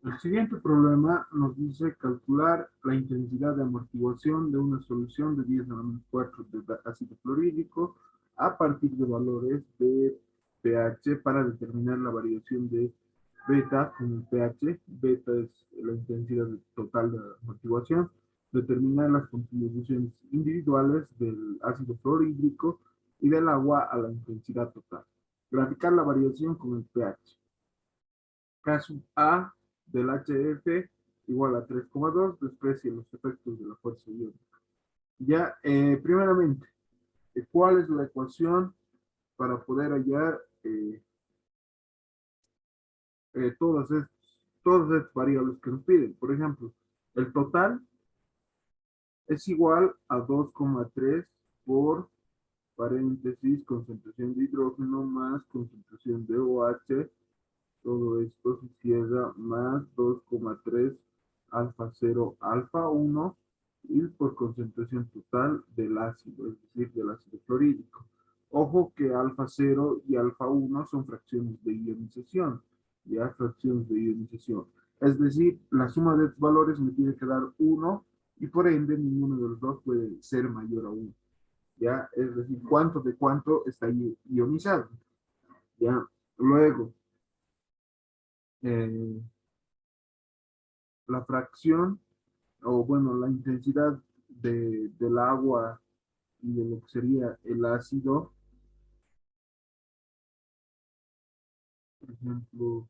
El siguiente problema nos dice calcular la intensidad de amortiguación de una solución de 10 a la menos 4 de ácido fluorídrico a partir de valores de pH para determinar la variación de beta con el pH. Beta es la intensidad total de amortiguación. Determinar las contribuciones individuales del ácido fluorídrico y del agua a la intensidad total. Graficar la variación con el pH. Caso A del HF igual a 3,2, desprecia los efectos de la fuerza iónica. Ya, primeramente, ¿cuál es la ecuación para poder hallar todas estas variables que nos piden? Por ejemplo, el total es igual a 2,3 por paréntesis, concentración de hidrógeno más concentración de OH, todo esto se cierra más 2,3 alfa 0 alfa 1 y por concentración total del ácido, es decir, del ácido fluorídrico. Ojo que alfa 0 y alfa 1 son fracciones de ionización, ya fracciones de ionización. Es decir, la suma de valores me tiene que dar 1 y por ende ninguno de los dos puede ser mayor a 1. ¿Ya? Es decir, cuánto de cuánto está ionizado. ¿Ya? Luego, eh, la fracción, o bueno, la intensidad del agua y de lo que sería el ácido, por ejemplo,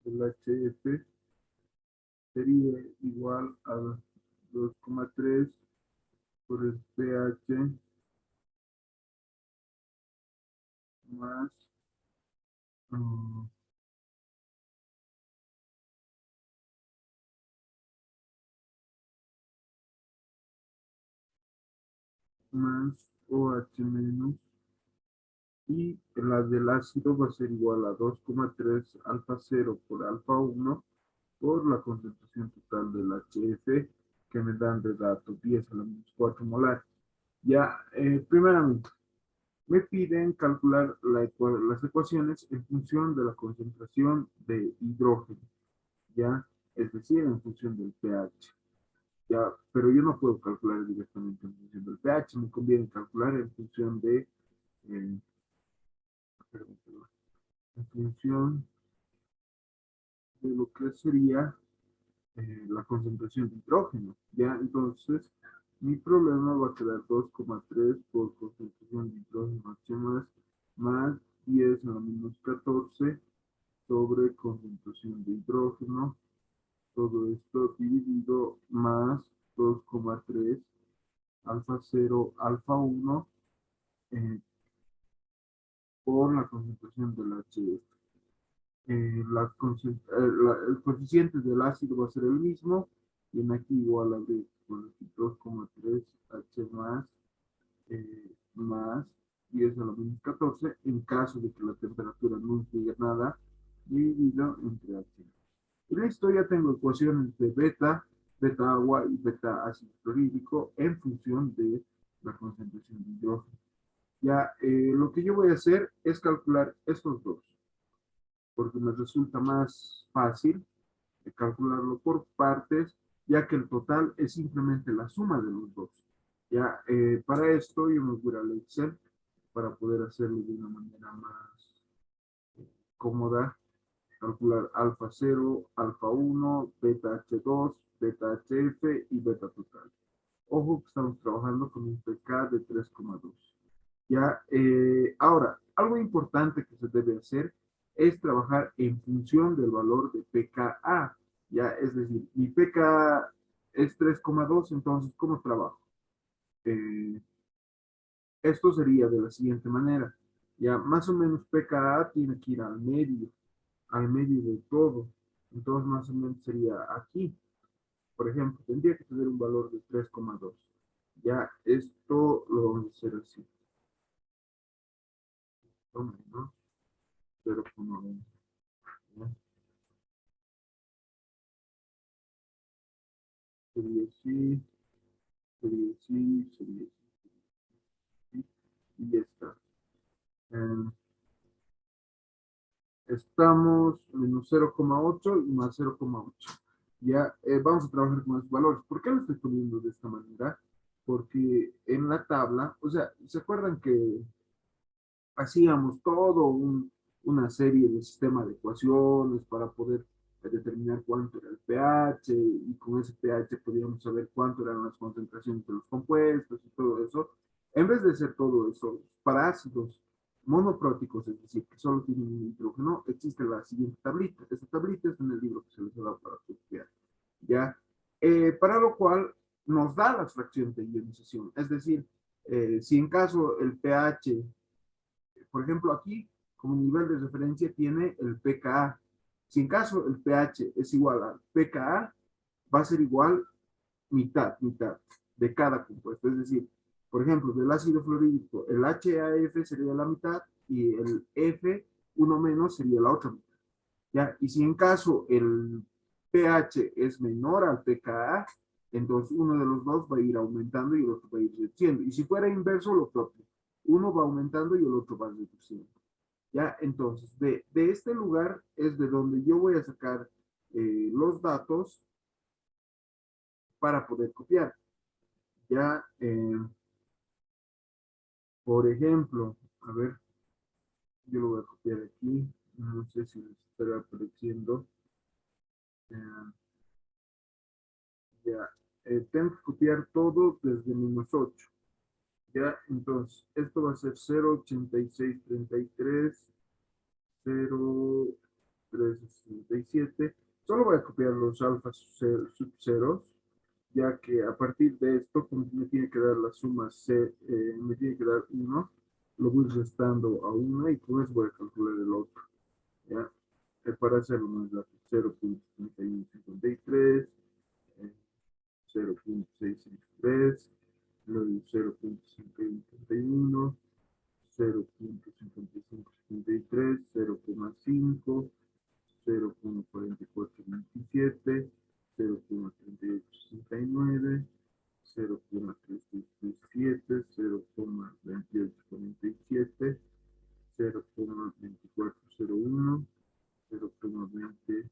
el HF, sería igual a 2,3 por el pH más, um, más OH menos, y la del ácido va a ser igual a 2,3 alfa 0 por alfa 1 por la concentración total del HF, que me dan de dato 10 a la menos 4 molar. Ya, primeramente, me piden calcular las ecuaciones en función de la concentración de hidrógeno, ¿ya? Es decir, en función del pH, ¿ya? Pero yo no puedo calcular directamente en función del pH, me conviene calcular en función eh, en función de lo que sería la concentración de hidrógeno, ¿ya? Entonces, mi problema va a quedar 2,3 por concentración de hidrógeno H más 10 a la menos 14 sobre concentración de hidrógeno, todo esto dividido más 2,3 alfa 0 alfa 1 eh, por la concentración del HF. El coeficiente del ácido va a ser el mismo, y en aquí igual a 2,3 H más 10 a la menos 14 en caso de que la temperatura no influya nada, dividido entre H. Y listo, ya tengo ecuaciones de beta, beta agua y beta ácido clorhídrico en función de la concentración de hidrógeno. Ya, lo que yo voy a hacer es calcular estos dos, porque me resulta más fácil calcularlo por partes, ya que el total es simplemente la suma de los dos. Ya, para esto yo me voy al Excel para poder hacerlo de una manera más cómoda, calcular alfa 0, alfa 1, beta H2, beta HF y beta total. Ojo que estamos trabajando con un pK de 3,2. Ya, ahora, algo importante que se debe hacer es trabajar en función del valor de pKa. Ya, es decir, mi pK es 3,2, entonces, ¿cómo trabajo? Eh, Esto sería de la siguiente manera. Ya, más o menos pKa tiene que ir al medio de todo. Entonces, más o menos sería aquí. Por ejemplo, tendría que tener un valor de 3,2. Ya, esto lo vamos a hacer así. Menos 0,1. Sería así, sería así, sería así, y ya está. Eh, Estamos menos 0,8 y más 0,8. Ya vamos a trabajar con esos valores. ¿Por qué lo estoy poniendo de esta manera? Porque en la tabla, o sea, ¿se acuerdan que hacíamos una serie de sistema de ecuaciones para poder determinar cuánto era el pH y con ese pH podíamos saber cuánto eran las concentraciones de los compuestos y todo eso? En vez de hacer todo eso para ácidos monopróticos, es decir, que solo tienen un nitrógeno, existe la siguiente tablita. Esta tablita está en el libro que se les ha dado para estudiar. ¿Ya? Para lo cual nos da las fracciones de ionización. Es decir, si en caso el pH, por ejemplo, aquí como nivel de referencia tiene el pKa. Si en caso el pH es igual al pKa, va a ser igual mitad de cada compuesto. Es decir, por ejemplo, del ácido fluorhídrico, el HAF sería la mitad y el F1 menos sería la otra mitad. ¿Ya? Y si en caso el pH es menor al pKa, entonces uno de los dos va a ir aumentando y el otro va a ir reduciendo. Y si fuera inverso, lo propio. Uno va aumentando y el otro va reduciendo. ¿Ya? Entonces, de este lugar es de donde yo voy a sacar los datos para poder copiar. Ya, por ejemplo, a ver, yo lo voy a copiar aquí. No sé si les estará apareciendo. Eh, ya, tengo que copiar todo desde -8. Ya, entonces, esto va a ser 0,8633, 0,367. Solo voy a copiar los alfas subceros, ya que a partir de esto, como me tiene que dar la suma C, me tiene que dar 1, lo voy restando a 1 y con eso voy a calcular el otro. ¿Ya? Para hacerlo más rápido, 0,3153, 0,663, luego 0,5131, 0,5573, 0,5, 0,4427, 0,3869, 0,3637, 0,2847, 0,2401, 0,27,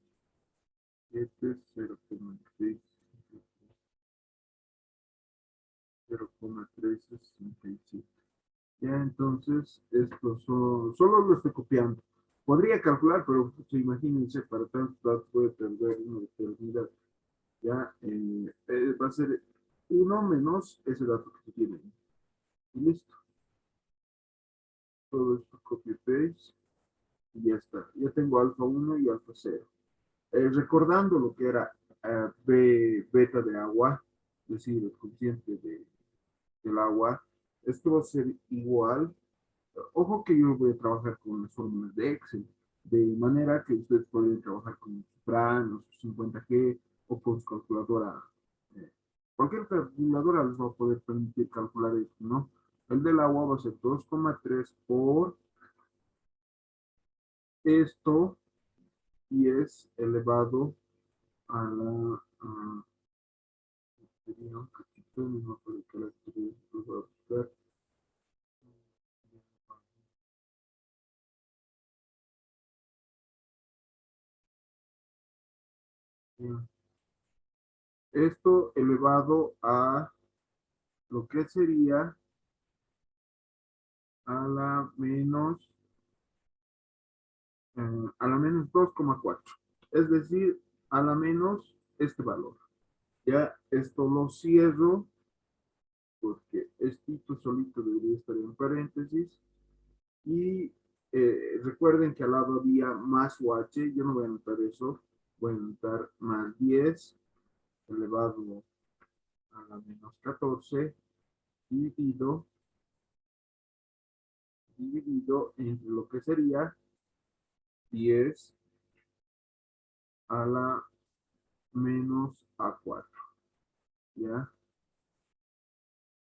0,6, 0,367. Ya, entonces, estos son, solo lo estoy copiando. Podría calcular, pero pues, imagínense, para tantos datos puede perder una eternidad. Ya, va a ser uno menos ese dato que tienen. Y listo. Todo esto copy-paste y ya está. Ya tengo alfa 1 y alfa 0. Recordando lo que era beta de agua, es decir, el coeficiente del agua, esto va a ser igual. Ojo que yo voy a trabajar con las fórmulas de Excel, de manera que ustedes pueden trabajar con su Fran o su 50G o con su calculadora. eh, Cualquier calculadora les va a poder permitir calcular esto, ¿no? El del agua va a ser 2,3 por esto y es elevado a la... sería un cachito, no me acuerdo qué la lo voy a buscar. Esto elevado a lo que sería a la menos, a la menos 2,4. Es decir, a la menos este valor. Ya esto lo cierro porque esto solito debería estar en paréntesis. Y recuerden que al lado había más UH, yo no voy a anotar eso, voy a anotar más 10 elevado a la menos 14 dividido, dividido entre lo que sería 10 a la menos A4, ¿ya?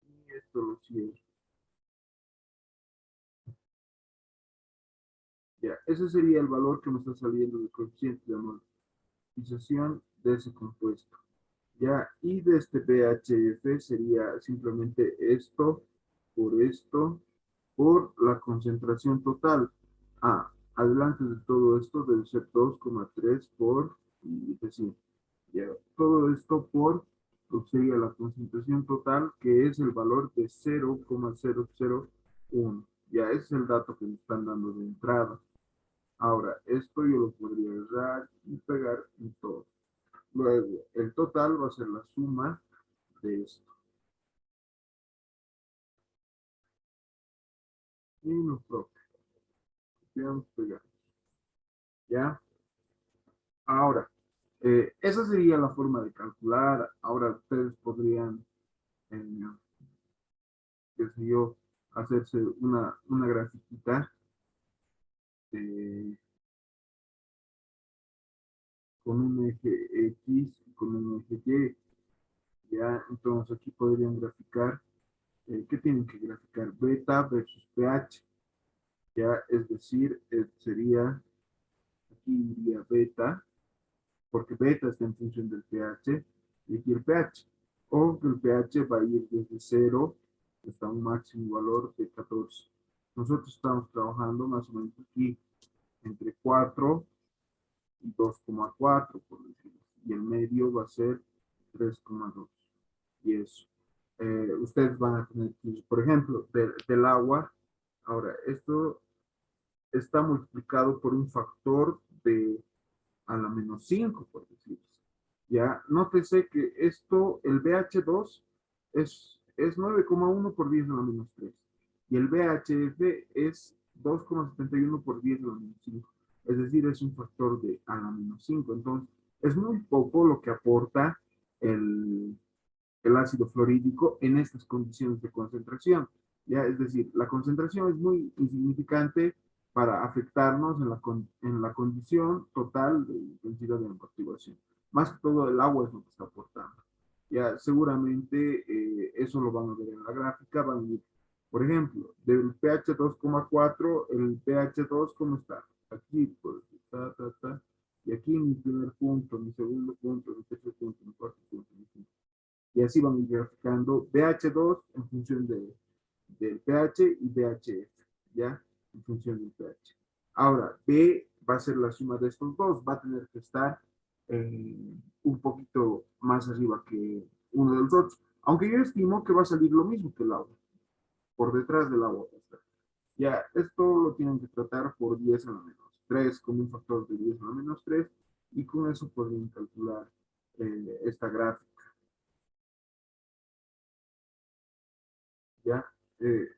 Y esto lo cierro. Ya, ese sería el valor que me está saliendo del coeficiente de amortización de ese compuesto. Ya, y de este BHF sería simplemente esto por la concentración total. Ah, adelante de todo esto debe ser 2,3 por, y decir, ya, todo esto por lo que sería la concentración total, que es el valor de 0,001. Ya ese es el dato que me están dando de entrada. Ahora, esto yo lo podría agarrar y pegar en todo. Luego, el total va a ser la suma de esto. Y nos toca. Copiamos, pegamos. ¿Ya? Ahora, esa sería la forma de calcular. Ahora ustedes podrían, eh, qué sé yo, hacerse una grafiquita eh, con un eje X y con un eje Y. ¿Ya? Entonces aquí podrían graficar, ¿qué tienen que graficar? Beta versus pH. ¿Ya? Es decir, sería, aquí iría beta, porque beta está en función del pH, y aquí el pH. O que el pH va a ir desde 0 hasta un máximo valor de 14. Nosotros estamos trabajando más o menos aquí entre 4 y 2,4, por decirlo. Y el medio va a ser 3,2. Y eso. Ustedes van a tener que, por ejemplo, del agua, ahora, esto está multiplicado por un factor de a la menos 5 por decirlo. Ya, nótese que esto, el BH2 es 9,1 por 10 a la menos 3. Y el BHF es 2,71 por 10 a la menos 5. Es decir, es un factor de a la menos 5. Entonces, es muy poco lo que aporta el, el ácido fluorídrico en estas condiciones de concentración. ¿Ya? Es decir, la concentración es muy insignificante para afectarnos en la condición total de intensidad de amortiguación. Más que todo el agua es lo que está aportando. Ya seguramente eso lo van a ver en la gráfica, van a ir, por ejemplo, del pH 2,4, el pH 2, ¿cómo está? Aquí, pues, y aquí mi primer punto, mi segundo punto, mi tercer punto, mi cuarto punto, mi quinto. Y así van a ir graficando BH2 en función del pH y BHF, ¿ya? En función del pH. Ahora, B va a ser la suma de estos dos, va a tener que estar un poquito más arriba que uno de los otros. Aunque yo estimo que va a salir lo mismo que el agua, por detrás del agua. Ya, esto lo tienen que tratar por 10 a la menos 3, con un factor de 10 a la menos 3, y con eso podrían calcular esta gráfica. ¿Ya? Eh,